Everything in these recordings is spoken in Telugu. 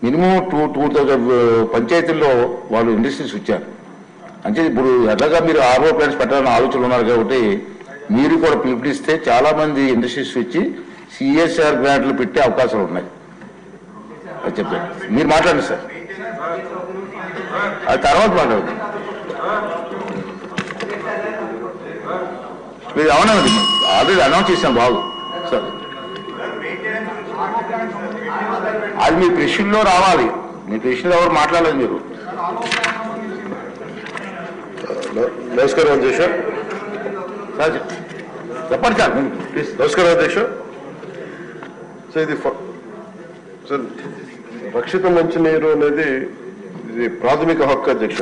మినిమం 2000 పంచాయతీల్లో వాళ్ళు ఇండస్ట్రీస్ ఇచ్చారు. అంటే ఇప్పుడు ఎలాగా మీరు ఆర్ఓ ప్లాంట్స్ పెట్టాలని ఆలోచనలు ఉన్నారు కాబట్టి మీరు కూడా పిలుపునిస్తే చాలా మంది ఇండస్ట్రీస్ ఇచ్చి సిఎస్ఆర్ గ్రాంట్లు పెట్టే అవకాశాలు ఉన్నాయి. అది చెప్పండి, మీరు మాట్లాడండి సార్, అది తర్వాత మాట్లాడండి. మీరు అవునండి, ఆల్రెడీ అనౌన్స్ చేశాను బాబు సార్. అది మీ ప్రశ్నలో రావాలి, మీ ప్రశ్నలో ఎవరు మాట్లాడలేదు మీరు. నమస్కారం అధ్యక్ష. సార్ చెప్పండి సార్, ప్లీజ్. నమస్కారం అధ్యక్ష. సో ఇది సార్ రక్షిత మంచినీరు అనేది ఇది ప్రాథమిక హక్కు అధ్యక్ష.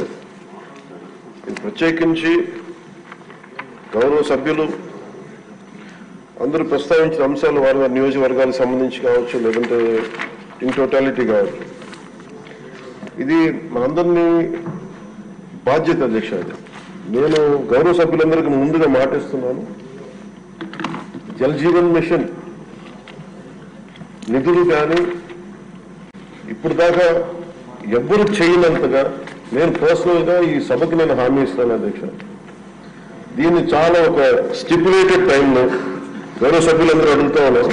ఇది ప్రత్యేకించి గౌరవ సభ్యులు అందరూ ప్రస్తావించిన అంశాలు వారి వారి నియోజకవర్గాలకు సంబంధించి కావచ్చు, లేదంటే ఇన్ టోటాలిటీ కావచ్చు, ఇది మనందరినీ బాధ్యత అధ్యక్ష. అది నేను గౌరవ సభ్యులందరికీ ముందుగా మాటిస్తున్నాను. జల్ జీవన్ మిషన్ నిధులు కానీ ఇప్పుడు దాకా ఎవ్వరు చేయనంతగా నేను పర్సనల్గా ఈ సభకి నేను హామీ ఇస్తాను అధ్యక్ష. దీన్ని చాలా ఒక స్టిపులేటెడ్ టైంలో గౌరవ సభ్యులందరూ అడుగుతా ఉన్నారు.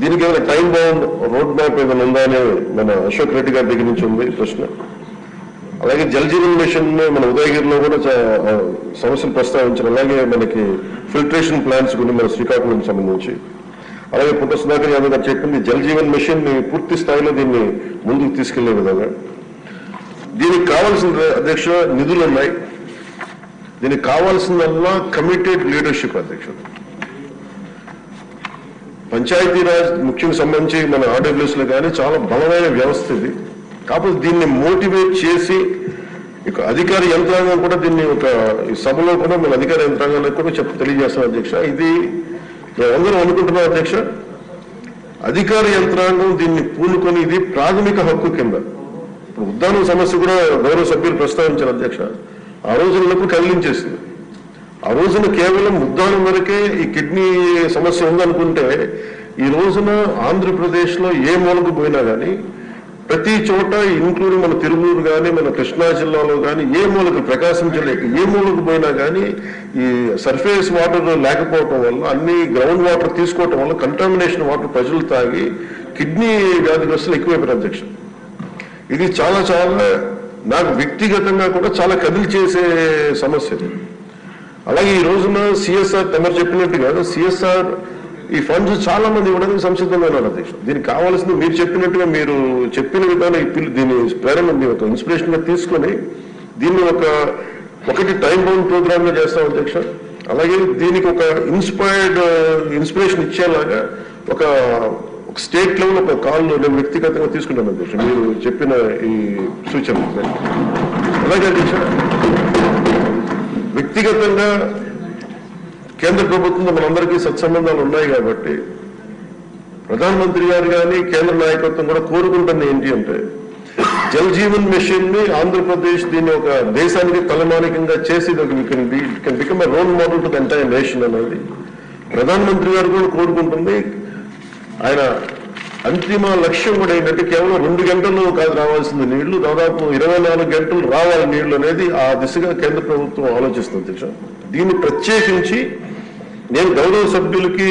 దీనికి ఏమైనా టైం బౌండ్ రోడ్ మ్యాప్ ఏమైనా ఉందా అని మన అశోక్ రెడ్డి గారి దగ్గర నుంచి ఉంది ప్రశ్న. అలాగే జల్ జీవన్ మిషన్ మన ఉదయగిరిలో కూడా సమస్యలు ప్రస్తావించారు. అలాగే మనకి ఫిల్టరేషన్ ప్లాంట్స్ కూడా మన శ్రీకాకుళం సంబంధించి, అలాగే పుట్ట సుధాకర్ యాదవ్ గారు చెప్పింది జల్ జీవన్ మిషన్ ని పూర్తి స్థాయిలో దీన్ని ముందుకు తీసుకెళ్లే విధంగా దీనికి కావాల్సిన అధ్యక్ష నిధులు ఉన్నాయి. దీనికి కావాల్సిందల్లా కమిటెడ్ లీడర్షిప్ అధ్యక్ష. పంచాయతీరాజ్ ముఖ్యంగా సంబంధించి మన ఆర్డబ్ల్యూఎస్ లో కానీ చాలా బలమైన వ్యవస్థ ఇది. కాకపోతే దీన్ని మోటివేట్ చేసి ఇక అధికార యంత్రాంగం కూడా దీన్ని ఒక సభలో కూడా మన అధికార యంత్రాంగానికి కూడా తెలియజేస్తాం అధ్యక్ష. ఇది అందరూ అనుకుంటున్నాం అధ్యక్ష, అధికార యంత్రాంగం దీన్ని పూనుకొని ఇది ప్రాథమిక హక్కు కింద. ఇప్పుడు ఉద్దానం సమస్య కూడా గౌరవ సభ్యులు ప్రస్తావించారు అధ్యక్ష. ఆ రోజులకు కదిలించేసింది. ఆ రోజున కేవలం ఉద్దానం వరకే ఈ కిడ్నీ సమస్య ఉందనుకుంటే ఈ రోజున ఆంధ్రప్రదేశ్ లో ఏ మూలకు పోయినా కానీ ప్రతి చోట ఇంక్లూడింగ్ మన తిరువూరు కానీ మన కృష్ణా జిల్లాలో కానీ ఏ మూలకు ప్రకాశం జిల్లాకి ఏ మూలకు పోయినా కానీ ఈ సర్ఫేస్ వాటర్ లేకపోవటం వల్ల అన్ని గ్రౌండ్ వాటర్ తీసుకోవటం వల్ల కంటామినేషన్ వాటర్ ప్రజలు తాగి కిడ్నీ వ్యాధిగ్రస్తులు ఎక్కువైపోయారు అధ్యక్ష. ఇది చాలా చాలా నాకు వ్యక్తిగతంగా కూడా చాలా కదిలి చేసే సమస్య. అలాగే ఈ రోజున సిఎస్ఆర్ తమరు చెప్పినట్టుగా సిఎస్ఆర్ ఈ ఫండ్స్ చాలా మంది ఇవ్వడానికి సంసిద్ధంగా ఉన్నారు అధ్యక్ష. దీనికి కావాల్సింది మీరు చెప్పినట్టుగా మీరు చెప్పిన విధానం దీన్ని ప్రేరణ ఒక ఇన్స్పిరేషన్ గా తీసుకొని దీన్ని ఒకటి టైం బౌండ్ ప్రోగ్రామ్ గా చేస్తాం అధ్యక్ష. అలాగే దీనికి ఒక ఇన్స్పిరేషన్ ఇచ్చేలాగా ఒక స్టేట్ లెవెల్ ఒక కాల్ నేను వ్యక్తిగతంగా తీసుకుంటాను అధ్యక్ష మీరు చెప్పిన ఈ సూచన. అలాగే అధ్యక్ష వ్యక్తిగతంగా కేంద్ర ప్రభుత్వంతో మనందరికీ సత్సంబంధాలు ఉన్నాయి కాబట్టి ప్రధానమంత్రి గారు కానీ కేంద్ర నాయకత్వం కూడా కోరుకుంటుంది ఏంటి అంటే జల్ జీవన్ మిషన్ ని ఆంధ్రప్రదేశ్ దీన్ని ఒక దేశానికి తలమానికంగా చేసి can become a role model to the entire nation అనేది ప్రధానమంత్రి గారు కూడా కోరుకుంటుంది. ఆయన అంతిమ లక్ష్యం కూడా ఏంటంటే కేవలం 2 గంటలు కాదు రావాల్సింది నీళ్లు, దాదాపు 24 గంటలు రావాలి నీళ్లు అనేది ఆ దిశగా కేంద్ర ప్రభుత్వం ఆలోచిస్తుంది అధ్యక్ష. దీన్ని ప్రత్యేకించి నేను గౌరవ సభ్యులకి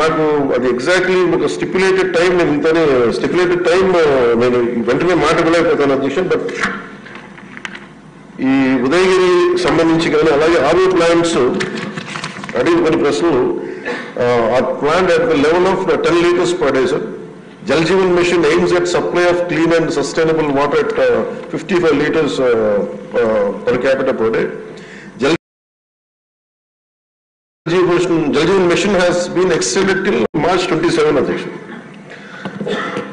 నాకు అది ఎగ్జాక్ట్లీ ఒక స్టిపులేటెడ్ టైం నేను ఇంతనే స్టిపులేటెడ్ టైం నేను వెంటనే మాట్లాడలేకపోతాను అధ్యక్ష. బట్ ఈ ఉదయగిరి సంబంధించి కానీ అలాగే ఆర్ఓ ప్లాంట్స్ అడిగిన కొన్ని ప్రశ్నలు are planned at the level of 10 liters per day, sir. Jal Jeevan Mission aims at supply of clean and sustainable water at 55 liters per capita per day. Jal Jeevan Mission has been extended till March 27, Adhyaksha.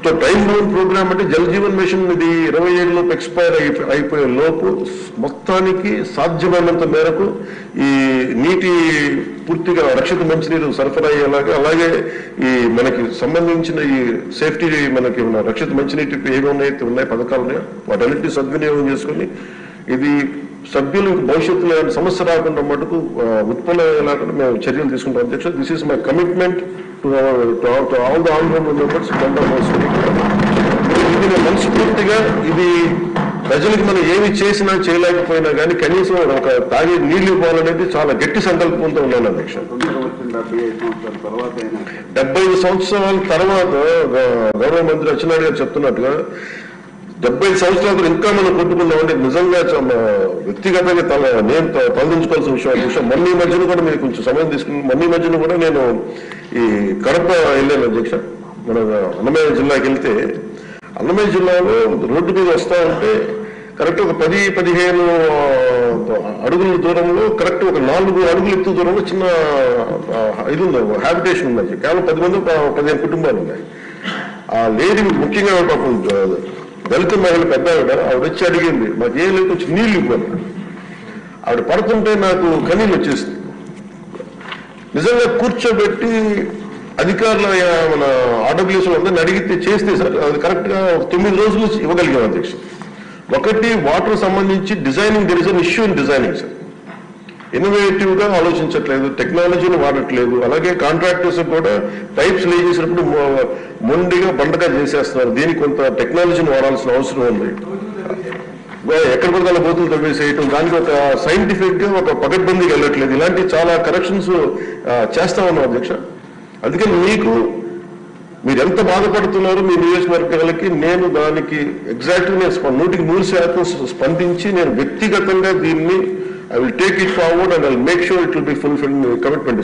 So time bound program అంటే జల్ జీవన్ మిషన్ ఇది 27 లోపు ఎక్స్పైర్ అయిపోయే లోపు మొత్తానికి సాధ్యమైనంత మేరకు ఈ నీటి పూర్తిగా రక్షిత మంచినీరు సరఫరా అయ్యేలాగా, అలాగే ఈ మనకి సంబంధించిన ఈ సేఫ్టీ మనకి రక్షిత మంచినీటి ఏమైతే ఉన్నాయి పథకాలు ఉన్నాయో వాటన్నిటిని సద్వినియోగం చేసుకొని ఇది సభ్యులు భవిష్యత్తులో సమస్య రాకుండా మటుకు ఉత్పన్నమయ్యేలాగా మేము చర్యలు తీసుకుంటాం అధ్యక్ష. This is my commitment to all the honourable members. ఇది నేను మనస్ఫూర్తిగా, ఇది ప్రజలకు మనం ఏమి చేసినా చేయలేకపోయినా కానీ కనీసం ఒక తాగే నీళ్లు ఇవ్వాలనేది చాలా గట్టి సంకల్పంతో ఉన్నాను అధ్యక్ష. 75 సంవత్సరాల తర్వాత గౌరవ మంత్రి అచ్చెన్నాయుడు గారు చెప్తున్నట్టుగా 75 సంవత్సరాలు ఇంకా మనం కొట్టుకున్నామంటే నిజంగా వ్యక్తిగతంగా నేను తలదించుకోవాల్సిన విషయం అధ్యక్ష. మొన్న ఈ మధ్యన కూడా మీరు కొంచెం సమయం తీసుకుని మొన్న ఈ మధ్యన కూడా నేను ఈ కడప వెళ్ళాను అధ్యక్ష. మన అన్నమయ్య జిల్లాకి వెళ్తే అన్నమయ్య జిల్లాలో రోడ్డు మీద వస్తా ఉంటే కరెక్ట్ ఒక 10-15 అడుగుల దూరంలో కరెక్ట్ ఒక 4 అడుగుల ఎత్తు దూరంలో చిన్న ఇది ఉంది, హ్యాబిటేషన్ ఉంది. కేవలం 10 మంది 15 కుటుంబాలు ఉన్నాయి. ఆ లేడీ ముఖ్యంగా పాపం దళిత మహిళ పెద్ద ఆవిడ వచ్చి అడిగింది, మాకు ఏం లేదు వచ్చి నీళ్ళు ఇవ్వాలి. ఆవిడ పడుతుంటే నాకు కన్నీళ్ళు వచ్చేసింది. నిజంగా కూర్చోబెట్టి అధికారుల మన ఆర్డబ్ల్యూఎస్ అందరిని అడిగితే చేస్తే సార్ అది కరెక్ట్ గా 9 రోజులు ఇవ్వగలిగాం అధ్యక్ష. ఒకటి వాటర్ సంబంధించి designing, there is an issue in designing sir. Innovative గా ఆలోచించట్లేదు, టెక్నాలజీని వాడట్లేదు. అలాగే కాంట్రాక్టర్స్ కూడా పైప్స్ లే చేసినప్పుడు మొండిగా బండగా చేసేస్తున్నారు. దీనికి కొంత టెక్నాలజీని వాడాల్సిన అవసరం ఉంది. ఎక్కడ కూడా దాని బోతులు తవ్వేసేయటం, దానికి ఒక సైంటిఫిక్ గా ఒక పకడ్బందీకి వెళ్ళట్లేదు. ఇలాంటి చాలా కరెక్షన్స్ చేస్తా ఉన్నాం అధ్యక్ష. అందుకని మీరు ఎంత బాధపడుతున్నారు మీ నియోజకవర్గాలకి, నేను దానికి ఎగ్జాక్ట్లీ నేను 100% స్పందించి నేను వ్యక్తిగతంగా దీన్ని I will take it forward and I will make sure it will be fulfilled commitment.